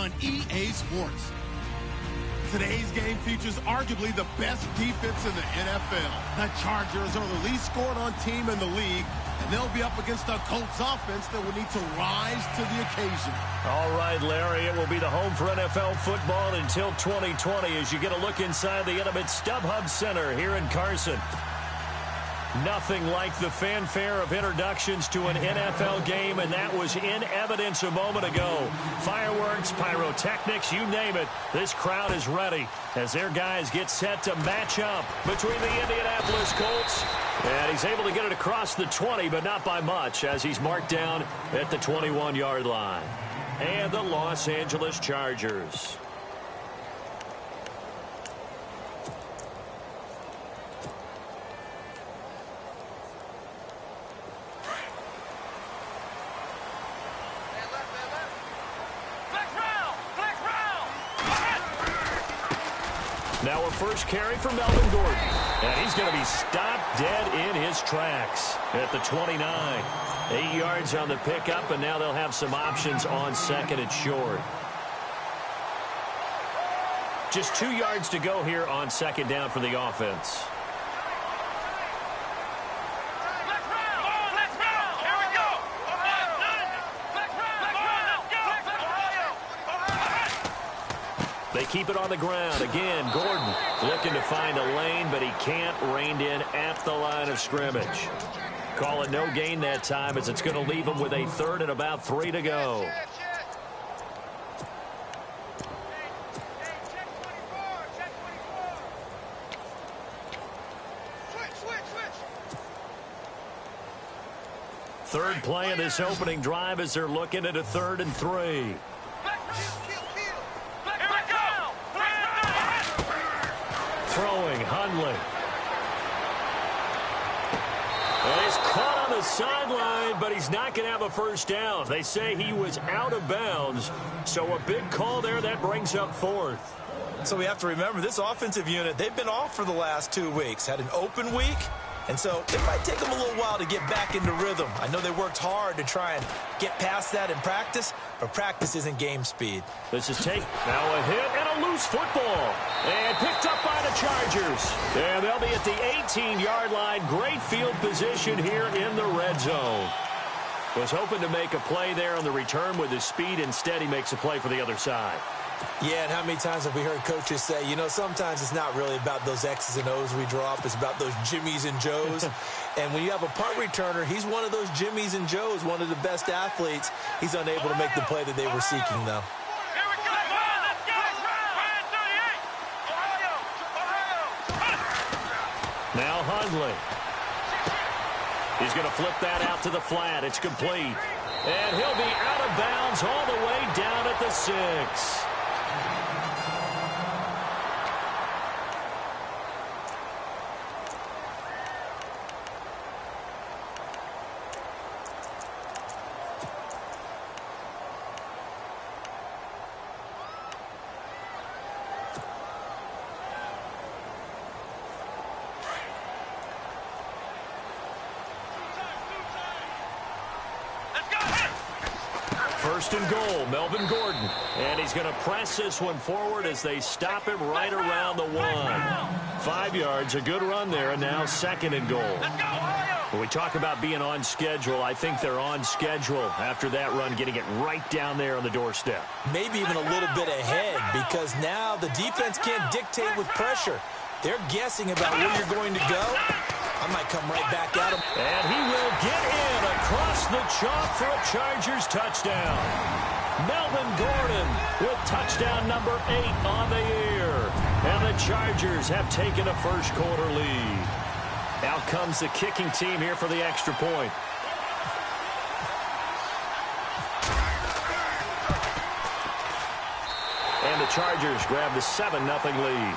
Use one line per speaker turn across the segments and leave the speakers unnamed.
on EA Sports. Today's game features arguably the best defense in the NFL. The Chargers are the least scored on team in the league, and they'll be up against a Colts offense that will need to rise to the occasion.
All right, Larry, it will be the home for NFL football until 2020 as you get a look inside the intimate StubHub Center here in Carson. Nothing like the fanfare of introductions to an NFL game, and that was in evidence a moment ago. Fireworks, pyrotechnics, you name it. This crowd is ready as their guys get set to match up between the Indianapolis Colts. And he's able to get it across the 20, but not by much, as he's marked down at the 21-yard line. And the Los Angeles Chargers. Now a first carry for Melvin Gordon. And he's going to be stopped dead in his tracks at the 29. 8 yards on the pickup, and now they'll have some options on second and short. Just 2 yards to go here on second down for the offense. They keep it on the ground. Again, Gordon looking to find a lane, but he can't. Reined in at the line of scrimmage. Call it no gain that time, as it's going to leave him with a third and about 3 to go. Third play of this opening drive as they're looking at a 3rd and 3. Throwing, Hundley. And he's caught on the sideline, but he's not going to have a first down. They say he was out of bounds, so a big call there that brings up 4th.
So we have to remember, this offensive unit, they've been off for the last 2 weeks. Had an open week, and so it might take them a little while to get back into rhythm. I know they worked hard to try and get past that in practice, but practice isn't game speed.
This is now a hit and a loose football. And picked up by the Chargers. And they'll be at the 18-yard line. Great field position here in the red zone. Was hoping to make a play there on the return with his speed. Instead, he makes a play for the other side.
Yeah, and how many times have we heard coaches say, you know, sometimes it's not really about those X's and O's we drop. It's about those Jimmies and Joes. And when you have a punt returner, he's one of those Jimmies and Joes, one of the best athletes. He's unable to make the play that they were seeking, though.
Now Hundley. He's going to flip that out to the flat. It's complete. And he'll be out of bounds all the way down at the 6. First and goal, Melvin Gordon. And he's going to press this one forward as they stop him right around the 1. 5 yards, a good run there, and now second and goal. When we talk about being on schedule, I think they're on schedule after that run, getting it right down there on the doorstep.
Maybe even a little bit ahead, because now the defense can't dictate with pressure. They're guessing about where you're going to go. I might come right back at him.
And he will get in across the chalk for a Chargers touchdown. Melvin Gordon with touchdown number 8 on the year. And the Chargers have taken a first quarter lead. Out comes the kicking team here for the extra point. And the Chargers grab the 7-0 lead.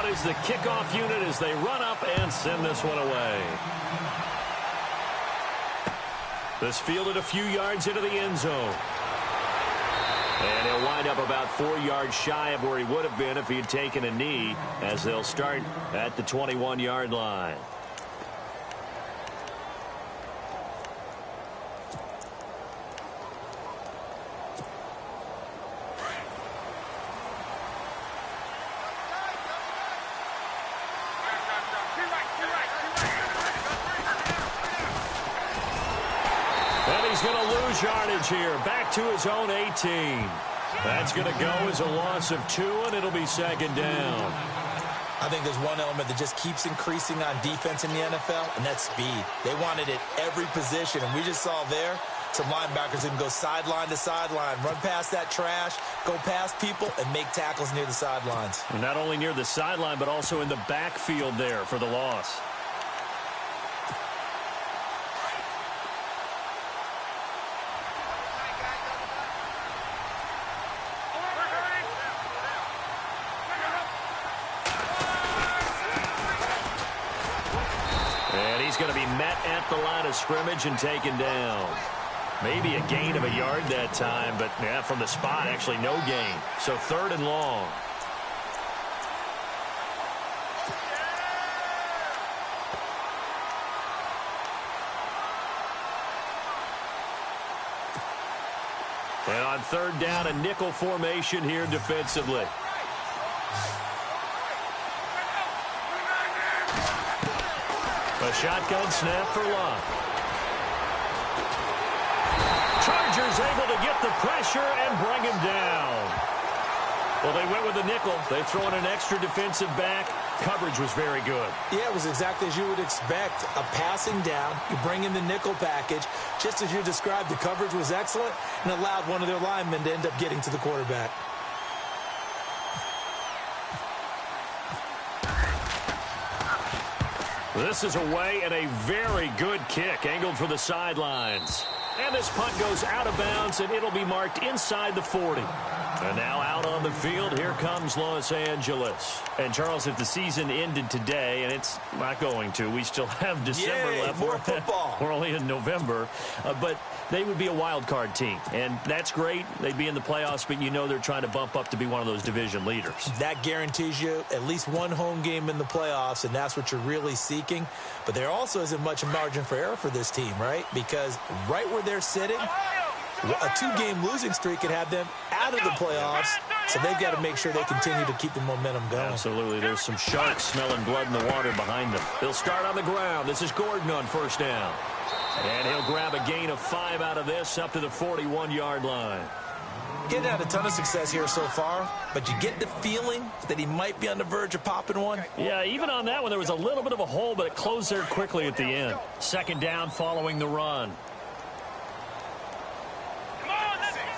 Is the kickoff unit as they run up and send this one away. This fielded a few yards into the end zone. And he'll wind up about 4 yards shy of where he would have been if he had taken a knee, as they'll start at the 21-yard line. He's going to lose yardage here. Back to his own 18. That's going to go as a loss of 2, and it'll be second down.
I think there's one element that just keeps increasing on defense in the NFL, and that's speed. They want it at every position, and we just saw there some linebackers who can go sideline to sideline, run past that trash, go past people, and make tackles near the sidelines.
And not only near the sideline, but also in the backfield there for the loss. He's going to be met at the line of scrimmage and taken down. Maybe a gain of a yard that time, but yeah, from the spot, actually no gain. So 3rd and long. And on 3rd down, a nickel formation here defensively. A shotgun snap for Luck. Chargers able to get the pressure and bring him down. Well, they went with a nickel. They throw in an extra defensive back. Coverage was very good.
Yeah, it was exactly as you would expect. A passing down. You bring in the nickel package. Just as you described, the coverage was excellent and allowed one of their linemen to end up getting to the quarterback.
This is away and a very good kick angled for the sidelines. And this punt goes out of bounds, and it'll be marked inside the 40. And now out on the field, here comes Los Angeles. And, Charles, if the season ended today, and it's not going to, we still have December left.
More football.
We're only in November. But they would be a wild card team. And that's great. They'd be in the playoffs, but you know they're trying to bump up to be one of those division leaders.
That guarantees you at least one home game in the playoffs, and that's what you're really seeking. But there also isn't much margin for error for this team, right? Because right where they're sitting, a 2-game losing streak could have them out of the playoffs, so they've got to make sure they continue to keep the momentum going.
Absolutely. There's some sharks smelling blood in the water behind them. They'll start on the ground. This is Gordon on 1st down. And he'll grab a gain of 5 out of this up to the 41-yard line.
Getting had a ton of success here so far, but you get the feeling that he might be on the verge of popping one.
Yeah, even on that one, there was a little bit of a hole, but it closed there quickly at the end. 2nd down following the run.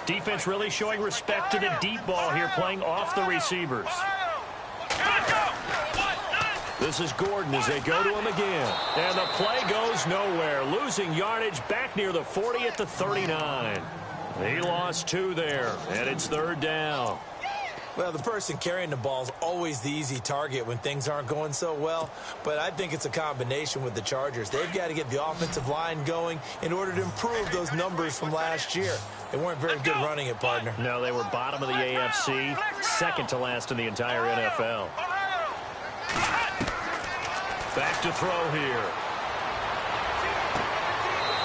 Defense really showing respect to the deep ball here, playing off the receivers. This is Gordon as they go to him again. And the play goes nowhere. Losing yardage back near the 40 at the 39. He lost 2 there, and it's 3rd down.
Well, the person carrying the ball is always the easy target when things aren't going so well, but I think it's a combination with the Chargers. They've got to get the offensive line going in order to improve those numbers from last year. They weren't very good running it, partner.
No, they were bottom of the AFC, 2nd to last in the entire NFL. Back to throw here.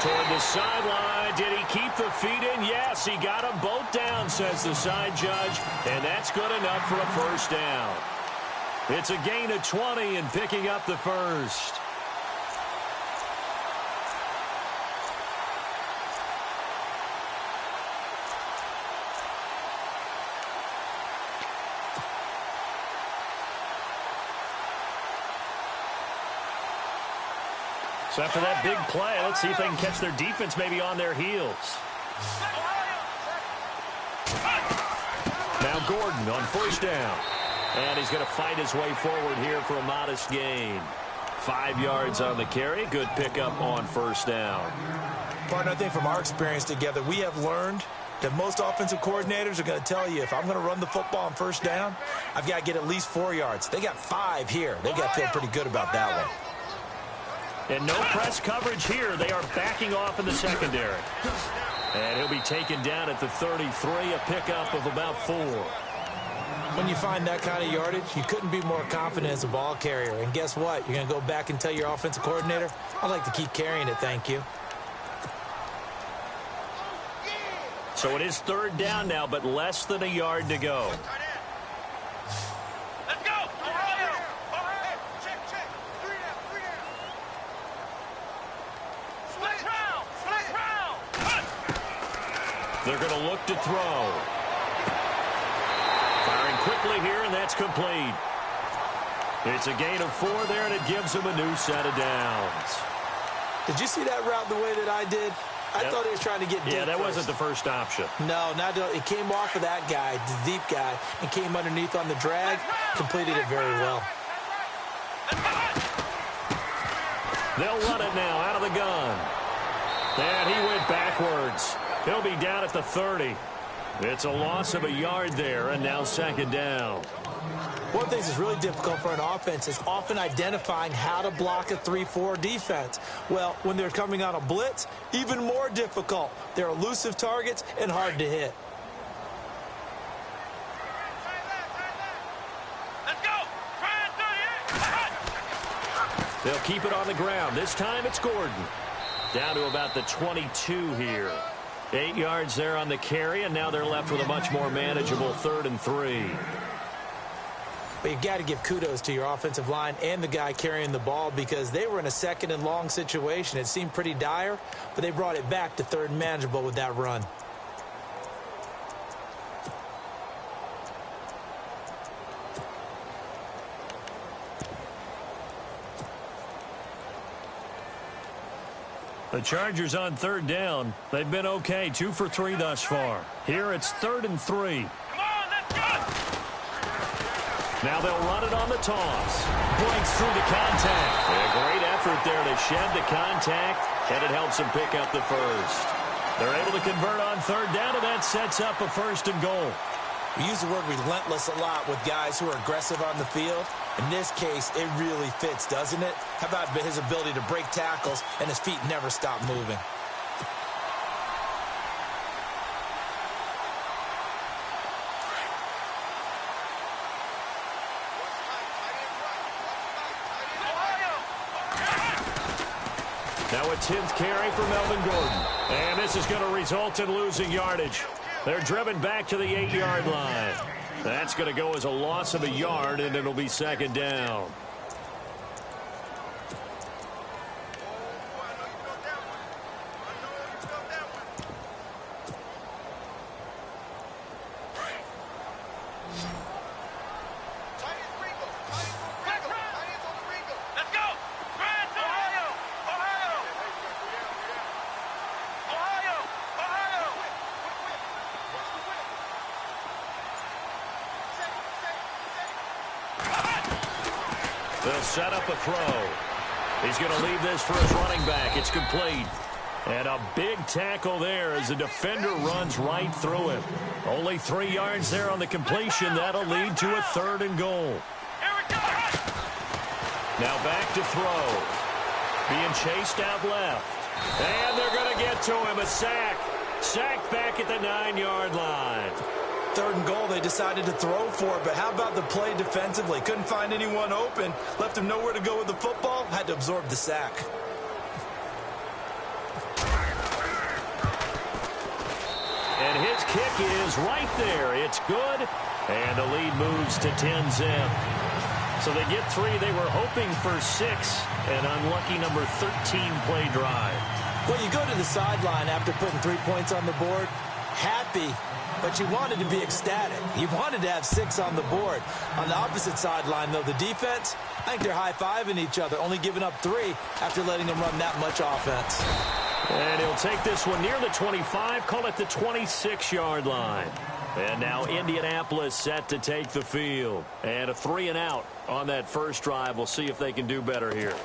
Toward the sideline. Did he keep the feet in? Yes, he got them both down, says the side judge. And that's good enough for a 1st down. It's a gain of 20 and picking up the 1st. So after that big play, let's see if they can catch their defense maybe on their heels. Now Gordon on 1st down. And he's going to fight his way forward here for a modest gain. 5 yards on the carry. Good pickup on 1st down.
Partner, I think from our experience together, we have learned that most offensive coordinators are going to tell you, if I'm going to run the football on 1st down, I've got to get at least 4 yards. They got 5 here. They've got to feel pretty good about that one.
And no press coverage here. They are backing off in the secondary. And he'll be taken down at the 33, a pickup of about 4.
When you find that kind of yardage, you couldn't be more confident as a ball carrier. And guess what? You're going to go back and tell your offensive coordinator, I'd like to keep carrying it, thank you.
So it is 3rd down now, but less than a yard to go.
Let's go! Check. 3 down. Split round.
They're going to look to throw. Firing quickly here, and that's complete. It's a gain of 4 there, and it gives them a new set of downs.
Did you see that route the way that I did? I thought he was trying to get deep.
Yeah, that
first.
wasn't the first option.
No, it came off of that guy, the deep guy, and came underneath on the drag, completed it very well.
They'll run it now out of the gun. And he went backwards. He'll be down at the 30. It's a loss of a yard there, and now 2nd down.
One of the things that's really difficult for an offense is often identifying how to block a 3-4 defense. Well, when they're coming on a blitz, even more difficult. They're elusive targets and hard to hit.
Let's go!
They'll keep it on the ground. This time it's Gordon. Down to about the 22 here. 8 yards there on the carry, and now they're left with a much more manageable 3rd and 3.
But you've got to give kudos to your offensive line and the guy carrying the ball because they were in a 2nd and long situation. It seemed pretty dire, but they brought it back to 3rd and manageable with that run.
The Chargers on 3rd down. They've been okay, 2 for 3 thus far. Here it's 3rd and 3.
Come on, let's go!
Now they'll run it on the toss. Blinks through the contact. A great effort there to shed the contact, and it helps them pick up the first. They're able to convert on 3rd down, and that sets up a 1st and goal.
We use the word relentless a lot with guys who are aggressive on the field. In this case, it really fits, doesn't it? How about his ability to break tackles and his feet never stop moving?
Now a 10th carry for Melvin Gordon. And this is going to result in losing yardage. They're driven back to the 8-yard line. That's going to go as a loss of a yard, and it'll be 2nd down. They'll set up a throw. He's going to leave this for his running back. It's complete. And a big tackle there as the defender runs right through him. Only 3 yards there on the completion. That'll lead to a 3rd and goal. Now back to throw. Being chased out left. And they're going to get to him. A sack. Sacked back at the 9-yard line.
3rd and goal, they decided to throw for it, but how about the play defensively? Couldn't find anyone open, left him nowhere to go with the football, had to absorb the sack.
And his kick is right there. It's good, and the lead moves to 10-zip. So they get 3. They were hoping for 6, an unlucky number 13 play drive.
Well, you go to the sideline after putting 3 points on the board, happy, but you wanted to be ecstatic. You wanted to have 6 on the board. On the opposite sideline, though, the defense, I think they're high-fiving each other, only giving up 3 after letting them run that much offense.
And he'll take this one near the 25, call it the 26-yard line. And now Indianapolis set to take the field. And a 3-and-out on that first drive. We'll see if they can do better here.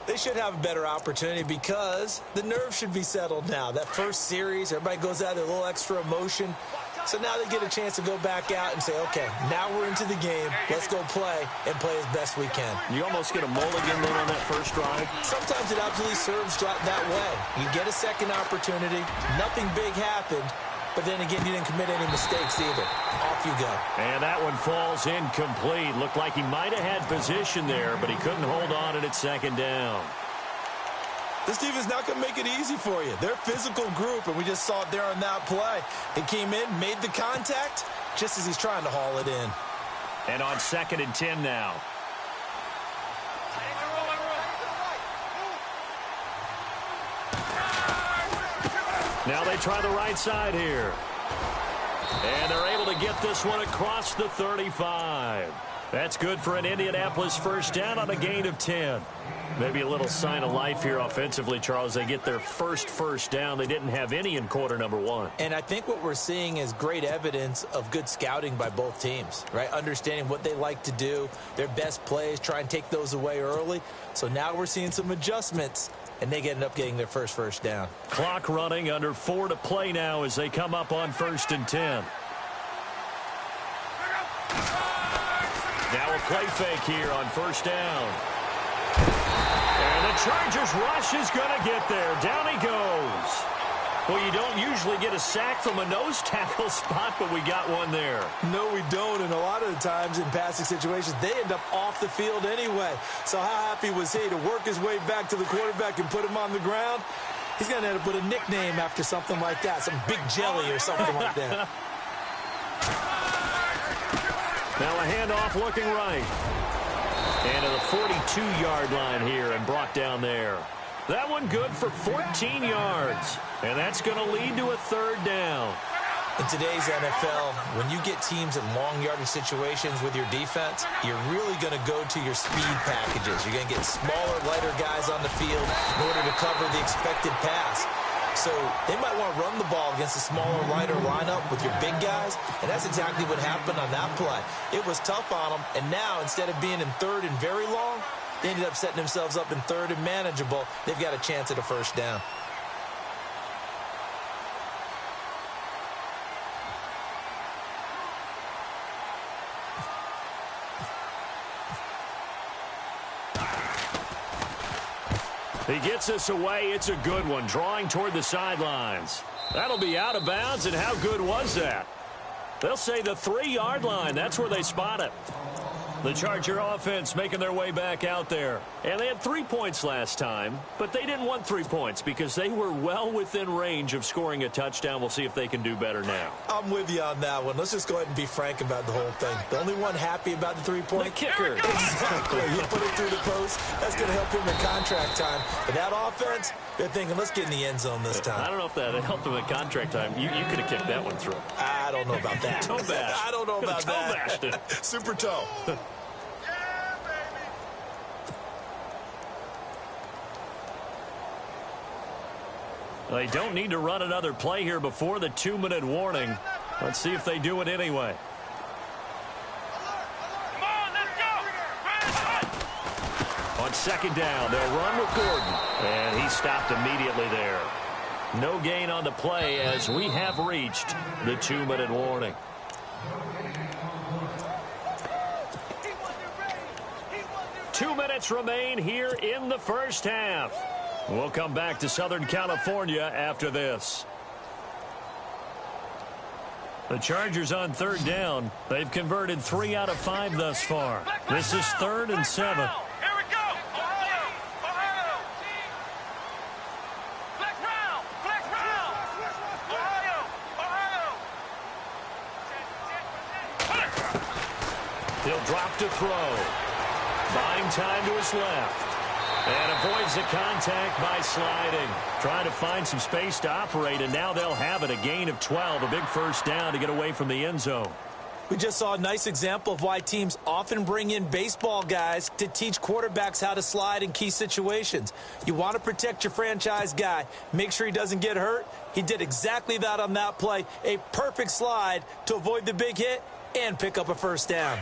They should have a better opportunity because the nerves should be settled now. That first series, everybody goes out with a little extra emotion. So now they get a chance to go back out and say, okay, now we're into the game. Let's go play and play as best we can.
You almost get a mulligan then on that first drive.
Sometimes it absolutely serves that way. You get a second opportunity. Nothing big happened. But then again, you didn't commit any mistakes either. Off you go.
And that one falls incomplete. Looked like he might have had position there, but he couldn't hold on and it's second down.
This team is not going to make it easy for you. They're a physical group, and we just saw it there on that play. He came in, made the contact, just as he's trying to haul it in.
And on 2nd and 10 now. Now they try the right side here. And they're able to get this one across the 35. That's good for an Indianapolis first down on a gain of 10. Maybe a little sign of life here offensively, Charles. They get their first down. They didn't have any in quarter number 1.
And I think what we're seeing is great evidence of good scouting by both teams, right? Understanding what they like to do, their best plays, try and take those away early. So now we're seeing some adjustments, and they end up getting their first down.
Clock running, under 4 to play now as they come up on 1st and 10. Now a play fake here on 1st down. And the Chargers rush is going to get there. Down he goes. Well, you don't usually get a sack from a nose tackle spot, but we got one there.
No, we don't, and a lot of the times in passing situations, they end up off the field anyway. So how happy was he to work his way back to the quarterback and put him on the ground? He's going to end up with a nickname after something like that, some Big Jelly or something like that.
Now a handoff looking right. And to the 42-yard line here and brought down there. That one good for 14 yards. And that's going to lead to a 3rd down.
In today's NFL, when you get teams in long yardage situations with your defense, you're really going to go to your speed packages. You're going to get smaller, lighter guys on the field in order to cover the expected pass. So they might want to run the ball against a smaller, lighter lineup with your big guys, and that's exactly what happened on that play. It was tough on them, and now instead of being in 3rd and very long, they ended up setting themselves up in 3rd and manageable. They've got a chance at a 1st down.
He gets us away. It's a good one. Drawing toward the sidelines. That'll be out of bounds, and how good was that? They'll say the 3-yard line. That's where they spot it. The Charger offense making their way back out there. And they had 3 points last time, but they didn't want 3 points because they were well within range of scoring a touchdown. We'll see if they can do better now.
I'm with you on that one. Let's just go ahead and be frank about the whole thing. The only one happy about the 3-point?
The kicker.
Exactly. You put it through the post. That's going to help him in contract time. But that offense, they're thinking, let's get in the end zone this time.
I don't know if that helped him in contract time. You could have kicked that one through.
I don't know about that.
Toe bash.
I don't know about
toe
that.
bashed it.
Super toe.
They don't need to run another play here before the 2-minute warning. Let's see if they do it anyway.
Come on, let's go.
On 2nd down, they'll run with Gordon. And he stopped immediately there. No gain on the play as we have reached the 2-minute warning. Two minutes remain here in the first half. We'll come back to Southern California after this. The Chargers on 3rd down. They've converted 3 out of 5 thus far. This is 3rd and 7.
Here we go. Ohio. Ohio. Flex round. Flex round. Ohio. Ohio.
He'll drop to throw. Buying time to his left. And avoids the contact by sliding. Trying to find some space to operate, and now they'll have it. A gain of 12, a big first down to get away from the end zone.
We just saw a nice example of why teams often bring in baseball guys to teach quarterbacks how to slide in key situations. You want to protect your franchise guy. Make sure he doesn't get hurt. He did exactly that on that play. A perfect slide to avoid the big hit and pick up a first down.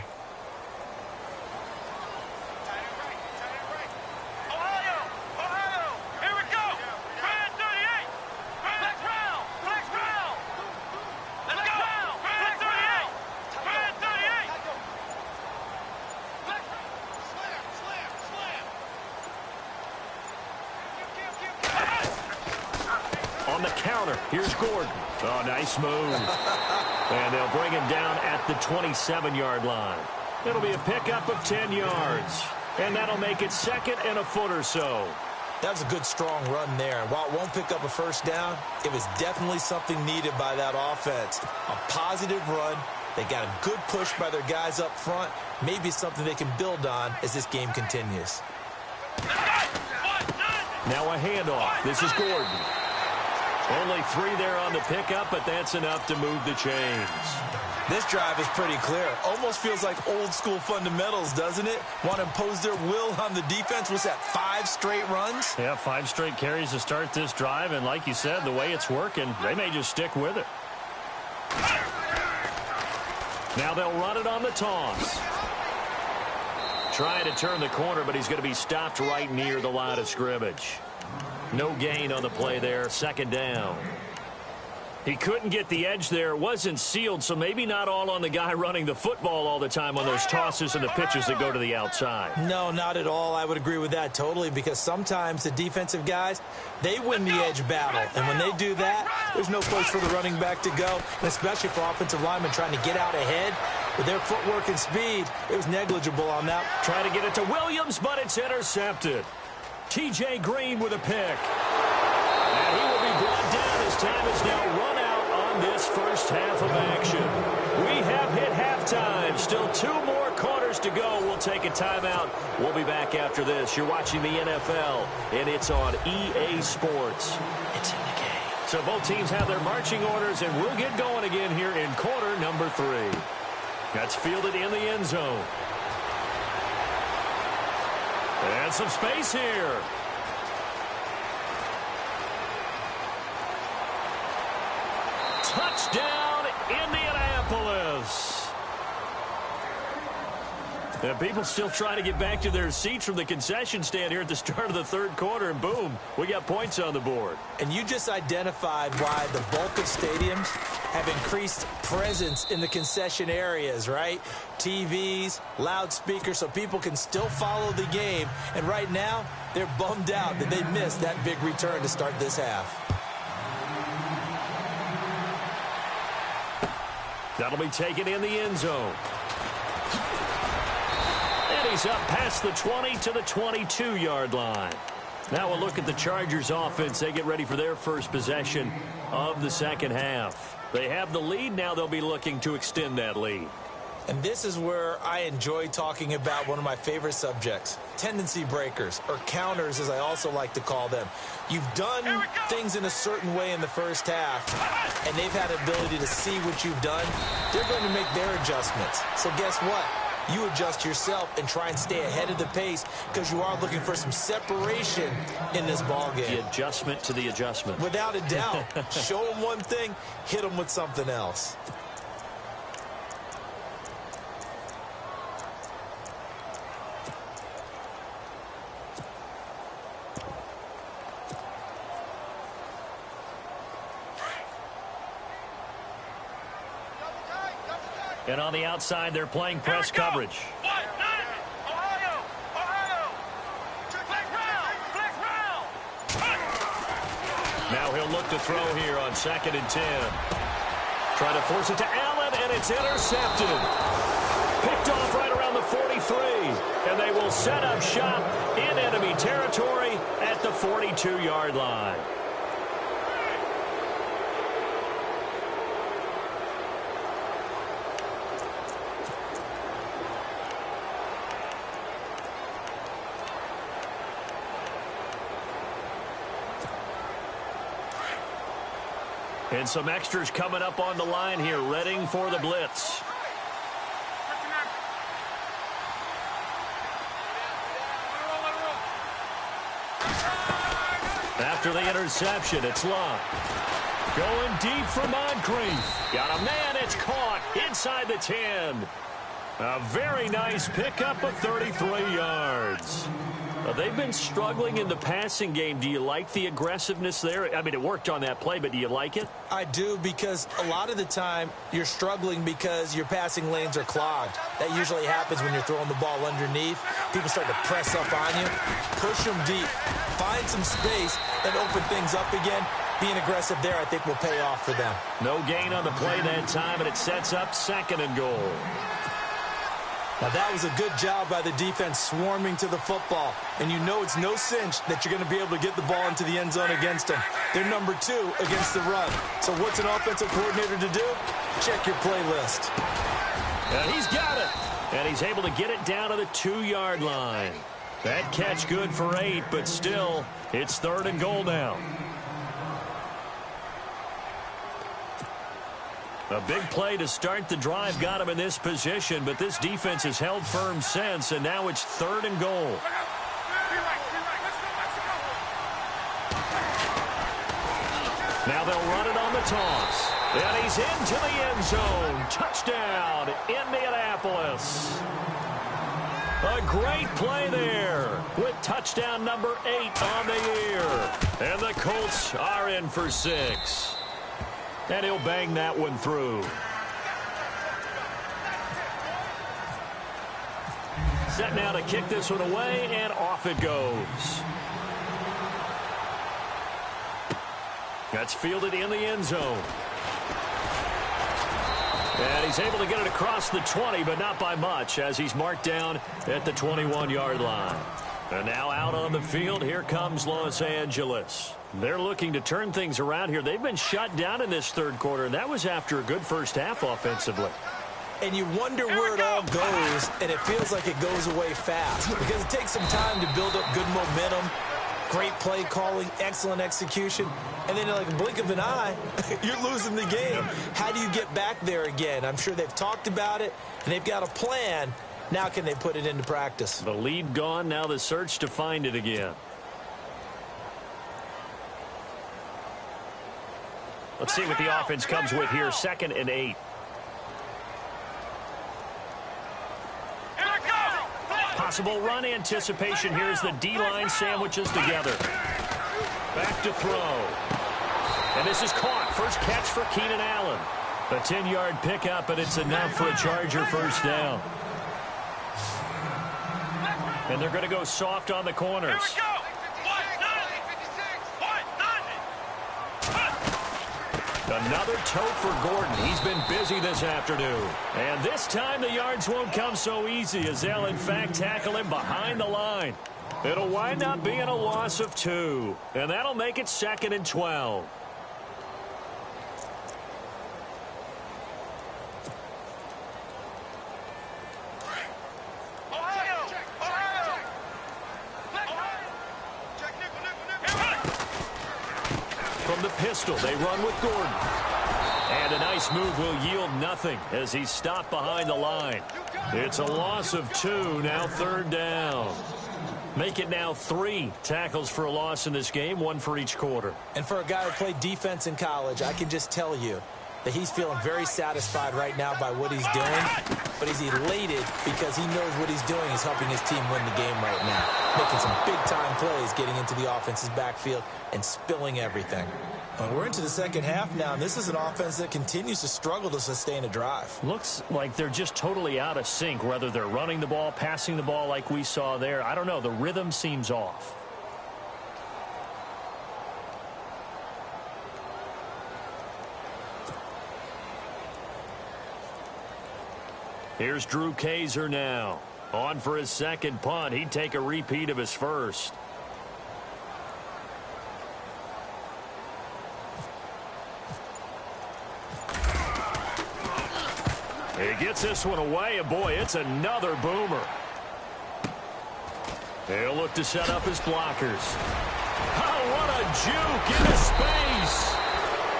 On the counter, here's Gordon. Oh, nice move. And they'll bring him down at the 27-yard line. It'll be a pickup of 10 yards. And that'll make it second and a foot or so.
That was a good, strong run there. And while it won't pick up a first down, it was definitely something needed by that offense. A positive run. They got a good push by their guys up front. Maybe something they can build on as this game continues.
Now a handoff. This is Gordon. Only 3 there on the pickup, but that's enough to move the chains.
This drive is pretty clear. Almost feels like old school fundamentals, doesn't it? Want to impose their will on the defense. Was that 5 straight runs?
Yeah, 5 straight carries to start this drive. And like you said, the way it's working, they may just stick with it. Now they'll run it on the toss. Trying to turn the corner, but he's going to be stopped right near the line of scrimmage. No gain on the play there. Second down. He couldn't get the edge there. It wasn't sealed, so maybe not all on the guy running the football all the time on those tosses and the pitches that go to the outside.
No, not at all. I would agree with that totally, because sometimes the defensive guys, they win the edge battle. And when they do that, there's no place for the running back to go, and especially for offensive linemen trying to get out ahead. With their footwork and speed, it was negligible on that.
Trying to get it to Williams, but it's intercepted. T.J. Green with a pick. And he will be brought down. His time is now run out on this first half of action. We have hit halftime. Still 2 more quarters to go. We'll take a timeout. We'll be back after this. You're watching the NFL, and it's on EA Sports. It's in the game. So both teams have their marching orders, and we'll get going again here in quarter number 3. That's fielded in the end zone. And some space here. Touchdown, Indianapolis. And people still trying to get back to their seats from the concession stand here at the start of the third quarter, and boom, we got points on the board.
And you just identified why the bulk of stadiums have increased presence in the concession areas, right? TVs, loudspeakers, so people can still follow the game. And right now, they're bummed out that they missed that big return to start this half.
That'll be taken in the end zone. And he's up past the 20 to the 22-yard line. Now we'll look at the Chargers offense. They get ready for their first possession of the second half. They have the lead. Now they'll be looking to extend that lead.
And this is where I enjoy talking about one of my favorite subjects, tendency breakers, or counters as I also like to call them. You've done things in a certain way in the first half, and they've had the ability to see what you've done. They're going to make their adjustments. So guess what? You adjust yourself and try and stay ahead of the pace, because you are looking for some separation in this ballgame.
The adjustment to the adjustment.
Without a doubt. Show them one thing, hit them with something else.
And on the outside, they're playing press coverage. Now he'll look to throw here on 2nd and 10. Trying to force it to Allen, and it's intercepted. Picked off right around the 43. And they will set up shop in enemy territory at the 42-yard line. And some extras coming up on the line here, readying for the blitz. After the interception, it's Love. Going deep for Moncrief. Got a man, it's caught inside the 10. A very nice pickup of 33 yards. They've been struggling in the passing game. Do you like the aggressiveness there? I mean, it worked on that play, but do you like it?
I do, because a lot of the time you're struggling because your passing lanes are clogged. That usually happens when you're throwing the ball underneath. People start to press up on you. Push them deep. Find some space and open things up again. Being aggressive there, I think, will pay off for them.
No gain on the play that time, and it sets up 2nd and goal.
Now, that was a good job by the defense swarming to the football. And you know it's no cinch that you're going to be able to get the ball into the end zone against them. They're number 2 against the run. So what's an offensive coordinator to do? Check your playlist.
And he's got it. And he's able to get it down to the 2-yard line. That catch good for 8, but still, it's 3rd and goal now. A big play to start the drive got him in this position, but this defense has held firm since, and now it's 3rd and goal. Now they'll run it on the toss. And he's into the end zone. Touchdown, Indianapolis. A great play there with touchdown number 8 on the year. And the Colts are in for 6. And he'll bang that one through. Set now to kick this one away, and off it goes. That's fielded in the end zone. And he's able to get it across the 20, but not by much, as he's marked down at the 21-yard line. And now out on the field, here comes Los Angeles. They're looking to turn things around here. They've been shut down in this 3rd quarter, and that was after a good first half offensively.
And you wonder where it all goes, and it feels like it goes away fast because it takes some time to build up good momentum, great play calling, excellent execution, and then like a blink of an eye, you're losing the game. How do you get back there again? I'm sure they've talked about it, and they've got a plan. Now can they put it into practice?
The lead gone, now the search to find it again. Let's see what the offense comes with here. 2nd and 8. Possible run anticipation. Here's the D-line sandwiches together. Back to throw. And this is caught. First catch for Keenan Allen. A 10-yard pickup, and it's enough for a Charger first down. And they're going to go soft on the corners. Another tote for Gordon. He's been busy this afternoon. And this time the yards won't come so easy as they'll, in fact, tackle him behind the line. It'll wind up being a loss of 2. And that'll make it 2nd and 12. From the pistol, they run with Gordon. And a nice move will yield nothing as he's stopped behind the line. It's a loss of 2, now 3rd down. Make it now 3 tackles for a loss in this game, 1 for each quarter.
And for a guy who played defense in college, I can just tell you that he's feeling very satisfied right now by what he's doing. But he's elated because he knows what he's doing is helping his team win the game right now. Making some big-time plays, getting into the offense's backfield and spilling everything. We're into the 2nd half now, and this is an offense that continues to struggle to sustain a drive.
Looks like they're just totally out of sync, whether they're running the ball, passing the ball like we saw there. I don't know. The rhythm seems off. Here's Drew Kaiser now. On for his 2nd punt. He'd take a repeat of his first. He gets this one away, and boy, it's another boomer. He'll look to set up his blockers. Oh, what a juke into space.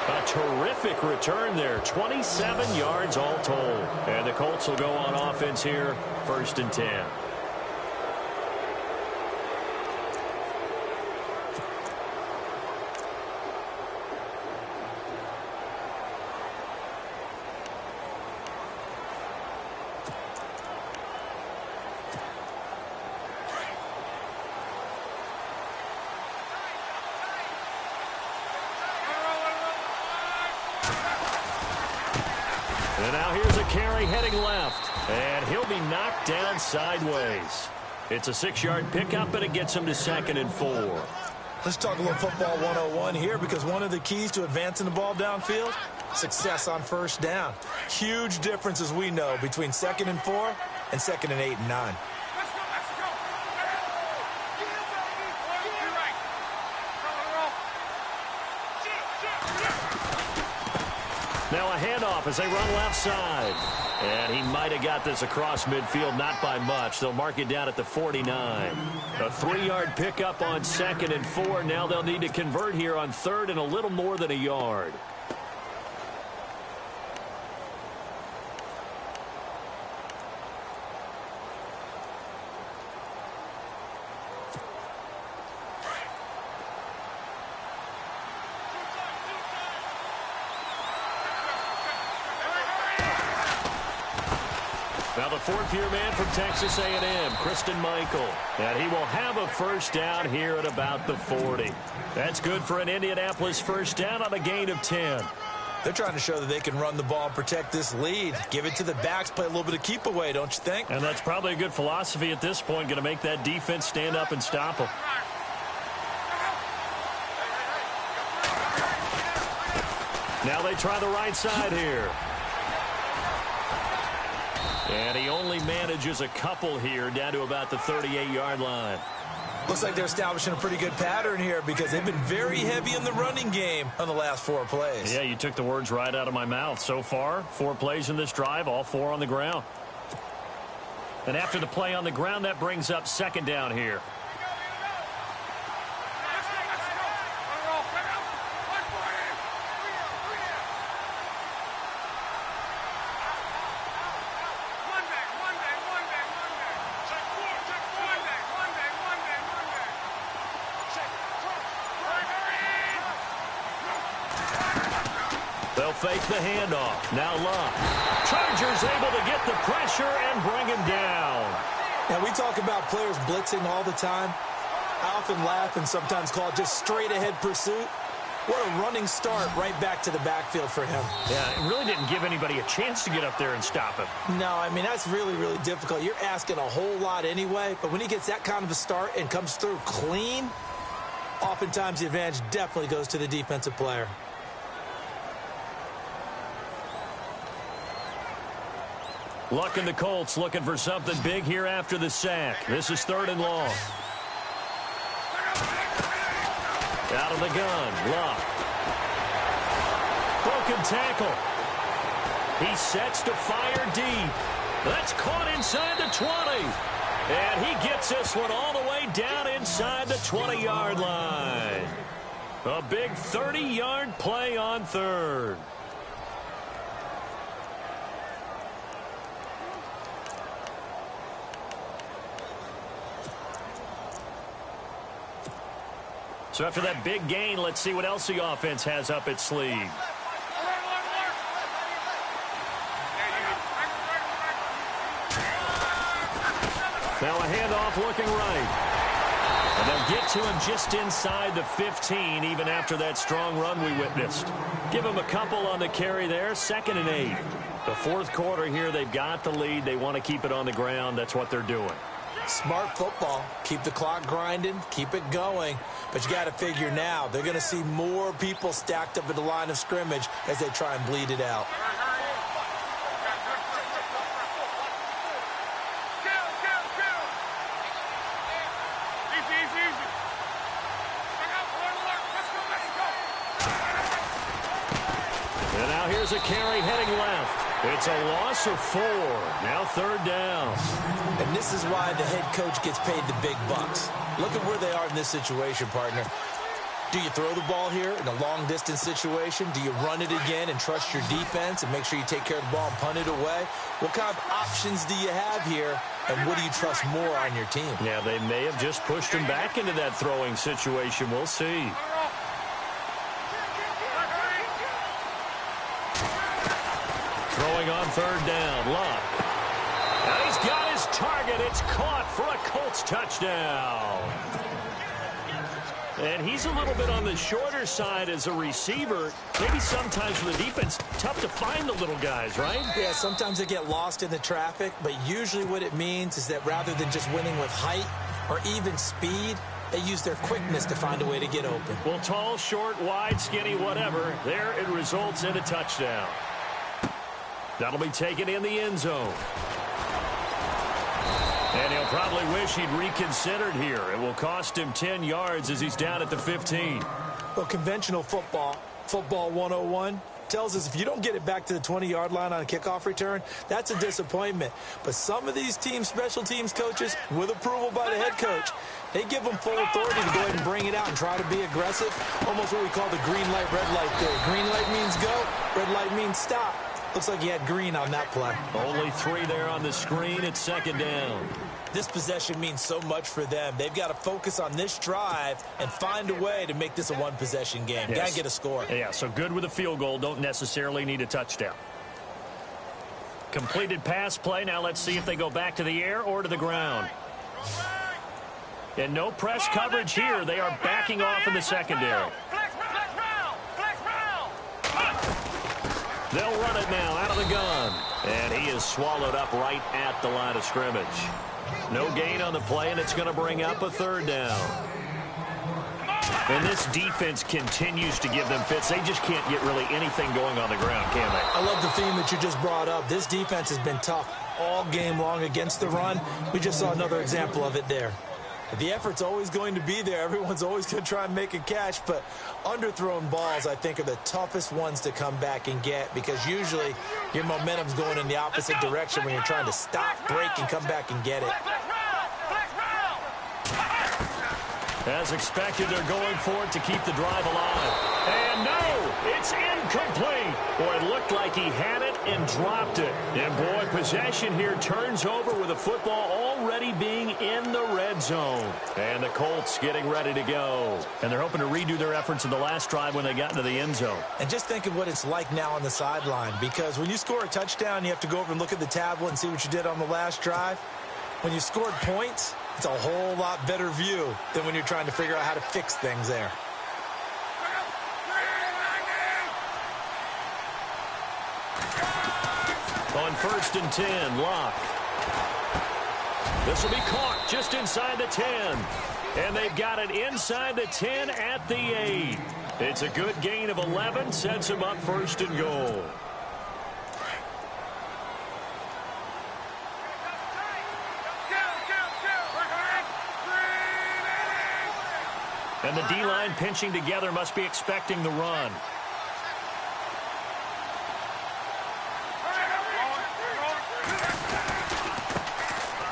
A terrific return there. 27 yards all told. And the Colts will go on offense here, 1st and 10. And now here's a carry heading left. And he'll be knocked down sideways. It's a 6-yard pickup, and it gets him to 2nd and 4.
Let's talk a little football 101 here, because one of the keys to advancing the ball downfield, success on first down. Huge difference, as we know, between 2nd and 4 and 2nd and 8 and 9.
Now a handoff as they run left side. And he might have got this across midfield, not by much. They'll mark it down at the 49. A 3-yard pickup on 2nd and 4. Now they'll need to convert here on 3rd and a little more than a yard. Now the 4th-year man from Texas A&M, Christine Michael. And he will have a first down here at about the 40. That's good for an Indianapolis first down on a gain of 10.
They're trying to show that they can run the ball and protect this lead. Give it to the backs, play a little bit of keep away, don't you think?
And that's probably a good philosophy at this point, going to make that defense stand up and stop them. Now they try the right side here. And he only manages a couple here down to about the 38-yard line.
Looks like they're establishing a pretty good pattern here, because they've been very heavy in the running game on the last 4 plays.
Yeah, you took the words right out of my mouth. So far, 4 plays in this drive, all 4 on the ground. And after the play on the ground, that brings up 2nd down here. They'll fake the handoff. Now Luck. Chargers able to get the pressure and bring him down.
Now, we talk about players blitzing all the time. I often laugh and sometimes call it just straight-ahead pursuit. What a running start right back to the backfield for him.
Yeah, it really didn't give anybody a chance to get up there and stop him.
No, I mean, that's really, really difficult. You're asking a whole lot anyway, but when he gets that kind of a start and comes through clean, oftentimes the advantage definitely goes to the defensive player.
Luck and the Colts looking for something big here after the sack. This is 3rd and long. Out of the gun, Luck. Broken tackle. He sets to fire deep. That's caught inside the 20. And he gets this one all the way down inside the 20-yard line. A big 30-yard play on 3rd. So after that big gain, let's see what else the offense has up its sleeve. Now a handoff looking right. And they'll get to him just inside the 15, even after that strong run we witnessed. Give him a couple on the carry there, 2nd and 8. The 4th quarter here, they've got the lead. They want to keep it on the ground. That's what they're doing.
Smart football. Keep the clock grinding. Keep it going. But you got to figure now, they're going to see more people stacked up at the line of scrimmage as they try and bleed it out.
And now here's a carry heading left. It's a loss of 4. Now 3rd down.
And this is why the head coach gets paid the big bucks. Look at where they are in this situation, partner. Do you throw the ball here in a long-distance situation? Do you run it again and trust your defense and make sure you take care of the ball and punt it away? What kind of options do you have here, and what do you trust more on your team?
Yeah, they may have just pushed him back into that throwing situation. We'll see. Throwing on 3rd down, Luck. And he's got his target. It's caught for a Colts touchdown. And he's a little bit on the shorter side as a receiver. Maybe sometimes for the defense, tough to find the little guys, right?
Yeah, sometimes they get lost in the traffic, but usually what it means is that rather than just winning with height or even speed, They use their quickness to find a way to get open.
Well, tall, short, wide, skinny, whatever. There it results in a touchdown. That'll be taken in the end zone. And he'll probably wish he'd reconsidered here. It will cost him 10 yards as he's down at the 15.
Well, conventional football 101, tells us if you don't get it back to the 20-yard line on a kickoff return, that's a disappointment. But some of these teams, special teams coaches, with approval by the head coach, they give them full authority to go ahead and bring it out and try to be aggressive. Almost what we call the green light, red light theory. Green light means go, red light means stop. Looks like he had green on that play.
Only 3 there on the screen. It's second down.
This possession means so much for them. They've got to focus on this drive and find a way to make this a one-possession game.
Yes.
Got to get a score.
Yeah, so good with a field goal. Don't necessarily need a touchdown. Completed pass play. Now let's see if they go back to the air or to the ground. And no press coverage here. They are backing off in the secondary. They'll run it now out of the gun. And he is swallowed up right at the line of scrimmage. No gain on the play, and it's going to bring up a third down. And this defense continues to give them fits. They just can't get really anything going on the ground, can they?
I love the theme that you just brought up. This defense has been tough all game long against the run. We just saw another example of it there. The effort's always going to be there. Everyone's always going to try and make a catch, but underthrown balls, I think, are the toughest ones to come back and get because usually your momentum's going in the opposite direction when you're trying to stop, break, and come back and get it.
As expected, they're going for it to keep the drive alive. And no, it's incomplete. Boy, it looked like he had it and dropped it. And boy, possession here turns over with the football already being in the red zone. And the Colts getting ready to go. And they're hoping to redo their efforts in the last drive when they got into the end zone.
And just think of what it's like now on the sideline, because when you score a touchdown, you have to go over and look at the tablet and see what you did on the last drive. When you scored points, it's a whole lot better view than when you're trying to figure out how to fix things there.
On 1st and 10, Locke. This will be caught just inside the 10. And they've got it inside the 10 at the 8. It's a good gain of 11, sets them up 1st and goal. And the D-line pinching together must be expecting the run.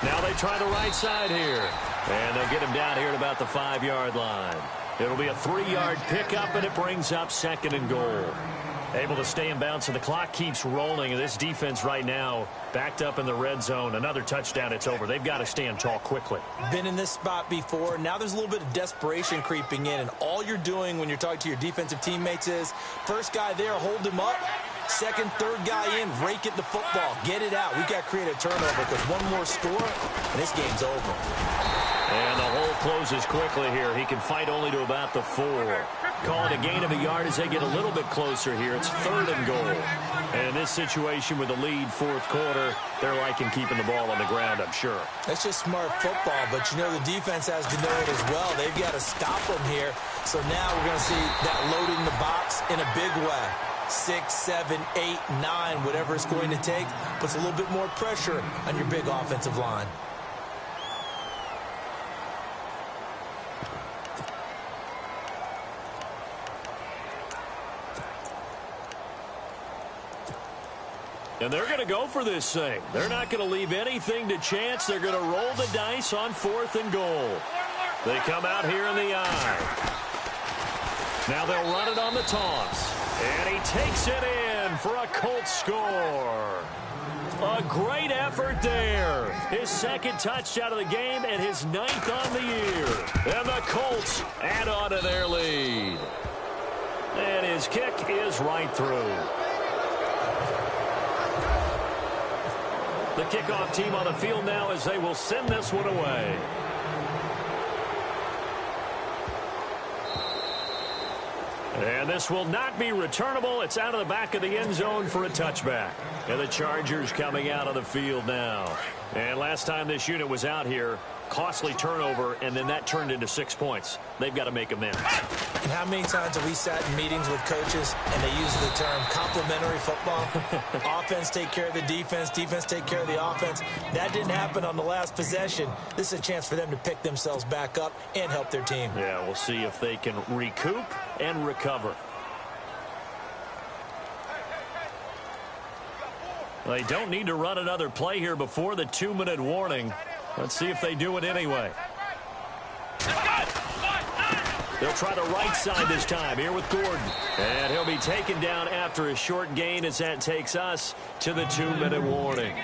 Now they try the right side here. And they'll get him down here at about the 5-yard line. It'll be a 3-yard pickup, and it brings up 2nd and goal. Able to stay in bounds, and the clock keeps rolling. And this defense right now backed up in the red zone. Another touchdown, it's over. They've got to stand tall quickly.
Been in this spot before. Now there's a little bit of desperation creeping in. And all you're doing when you're talking to your defensive teammates is, first guy there, hold him up. Second, third guy in, rake at the football. Get it out. We've got to create a turnover because one more score, and this game's over.
And the hole closes quickly here. He can fight only to about the 4. Call it a gain of a yard as they get a little bit closer here. It's 3rd and goal. And in this situation with the lead 4th quarter, they're liking keeping the ball on the ground, I'm sure.
That's just smart football, but you know the defense has to know it as well. They've got to stop them here. So now we're going to see that loading the box in a big way. 6, 7, 8, 9, whatever it's going to take, puts a little bit more pressure on your big offensive line.
And they're going to go for this thing. They're not going to leave anything to chance. They're going to roll the dice on 4th and goal. They come out here in the eye. Now they'll run it on the toss. And he takes it in for a Colts score. A great effort there. His 2nd touchdown of the game and his 9th on the year. And the Colts add on to their lead. And his kick is right through. The kickoff team on the field now as they will send this one away. And this will not be returnable. It's out of the back of the end zone for a touchback. And the Chargers coming out of the field now. And last time this unit was out here, costly turnover, and then that turned into 6 points. They've got to make amends.
And how many times have we sat in meetings with coaches and they use the term complementary football? Offense take care of the defense, defense take care of the offense. That didn't happen on the last possession. This is a chance for them to pick themselves back up and help their team.
Yeah, we'll see if they can recoup and recover. They don't need to run another play here before the 2-minute warning. Let's see if they do it anyway. They'll try the right side this time here with Gordon. And he'll be taken down after a short gain as that takes us to the 2-minute warning.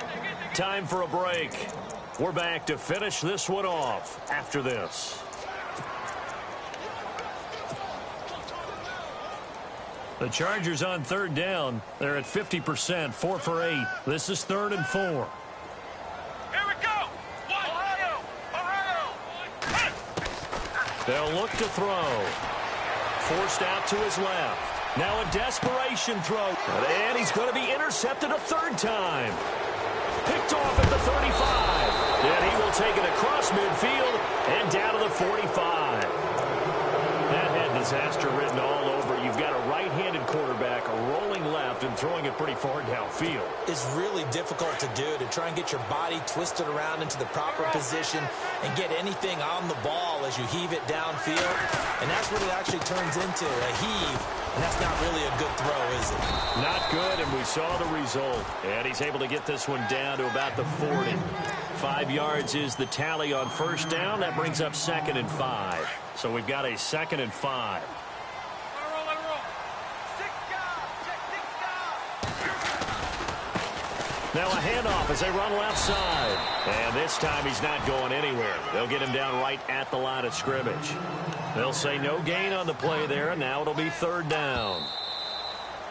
Time for a break. We're back to finish this one off after this. The Chargers on 3rd down. They're at 50%, 4 for 8. This is 3rd and 4.
Here we go. Ohio.
They'll look to throw. Forced out to his left. Now a desperation throw. And he's going to be intercepted a 3rd time. Picked off at the 35. And he will take it across midfield and down to the 45. That had disaster written all over. You've got a right-handed quarterback rolling left and throwing it pretty far downfield.
It's really difficult to do, to try and get your body twisted around into the proper position and get anything on the ball as you heave it downfield. And that's what it actually turns into, a heave. And that's not really a good throw, is it?
Not good, and we saw the result. And he's able to get this one down to about the 40. 5 yards is the tally on 1st down. That brings up 2nd and 5. So we've got a 2nd and 5. Now a handoff as they run left side. And this time he's not going anywhere. They'll get him down right at the line of scrimmage. They'll say no gain on the play there, and now it'll be 3rd down.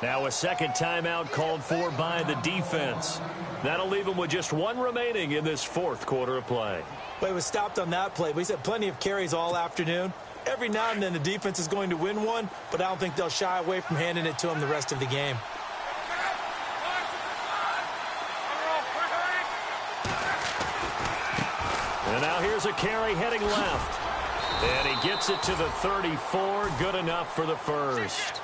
Now a second timeout called for by the defense. That'll leave him with just 1 remaining in this 4th quarter of play.
Well, he was stopped on that play, but he's had plenty of carries all afternoon. Every now and then the defense is going to win one, but I don't think they'll shy away from handing it to him the rest of the game.
And now here's a carry heading left. And he gets it to the 34. Good enough for the 1st.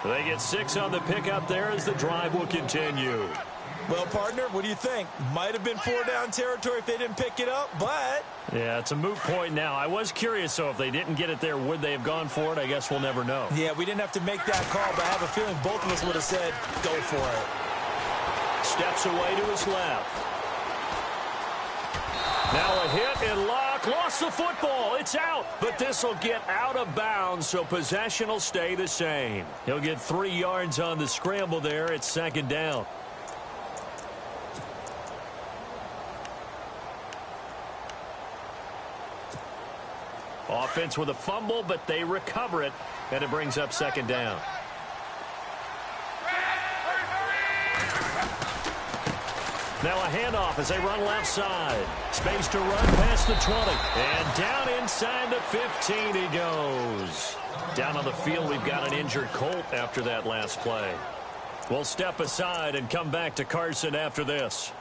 They get 6 on the pickup there as the drive will continue.
Well, partner, what do you think? Might have been 4-down territory if they didn't pick it up, but...
Yeah, it's a moot point now. I was curious, so if they didn't get it there, would they have gone for it? I guess we'll never know.
Yeah, we didn't have to make that call, but I have a feeling both of us would have said, go for it.
Steps away to his left. Now a hit and lock. Lost the football. It's out. But this will get out of bounds, so possession will stay the same. He'll get 3 yards on the scramble there. It's 2nd down. Offense with a fumble, but they recover it, and it brings up 2nd down. Now a handoff as they run left side. Space to run past the 20. And down inside the 15 he goes. Down on the field, we've got an injured Colt after that last play. We'll step aside and come back to Carson after this.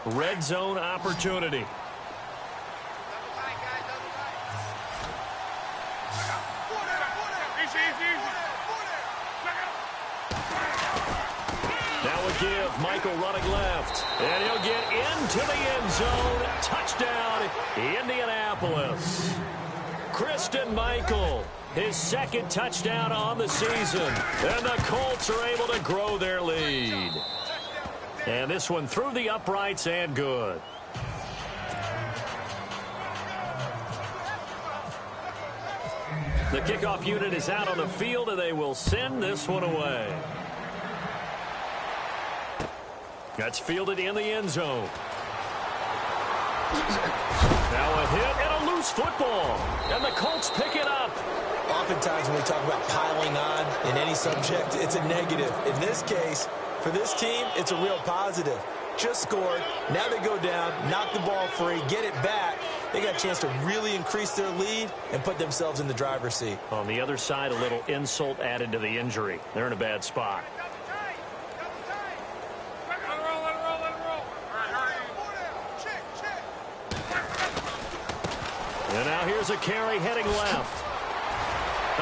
Red zone opportunity. Give Michael running left, and he'll get into the end zone. Touchdown, Indianapolis. Christian Michael, his 2nd touchdown on the season, and the Colts are able to grow their lead. And this one through the uprights and good. The kickoff unit is out on the field, and they will send this one away. That's fielded in the end zone. Now a hit and a loose football. And the Colts pick it up.
Oftentimes when we talk about piling on in any subject, it's a negative. In this case, for this team, it's a real positive. Just scored. Now they go down, knock the ball free, get it back. They got a chance to really increase their lead and put themselves in the driver's seat.
On the other side, a little insult added to the injury. They're in a bad spot. And now here's a carry heading left.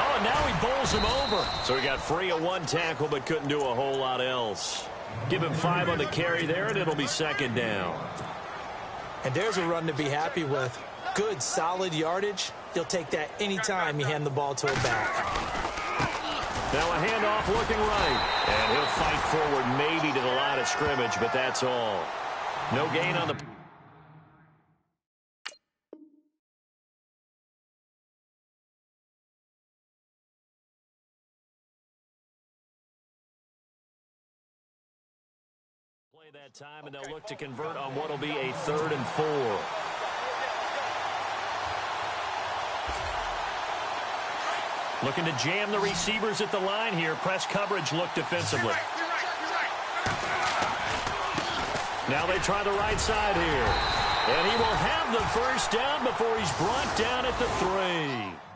Oh, and now he bowls him over. So he got free of one tackle but couldn't do a whole lot else. Give him 5 on the carry there, and it'll be second down.
And there's a run to be happy with. Good, solid yardage. He'll take that anytime you hand the ball to a back.
Now a handoff looking right. And he'll fight forward maybe to the line of scrimmage, but that's all. No gain on the... play that time, and they'll look to convert on what will be a 3rd and 4. Looking to jam the receivers at the line here. Press coverage look defensively. Now they try the right side here. And he will have the first down before he's brought down at the 3.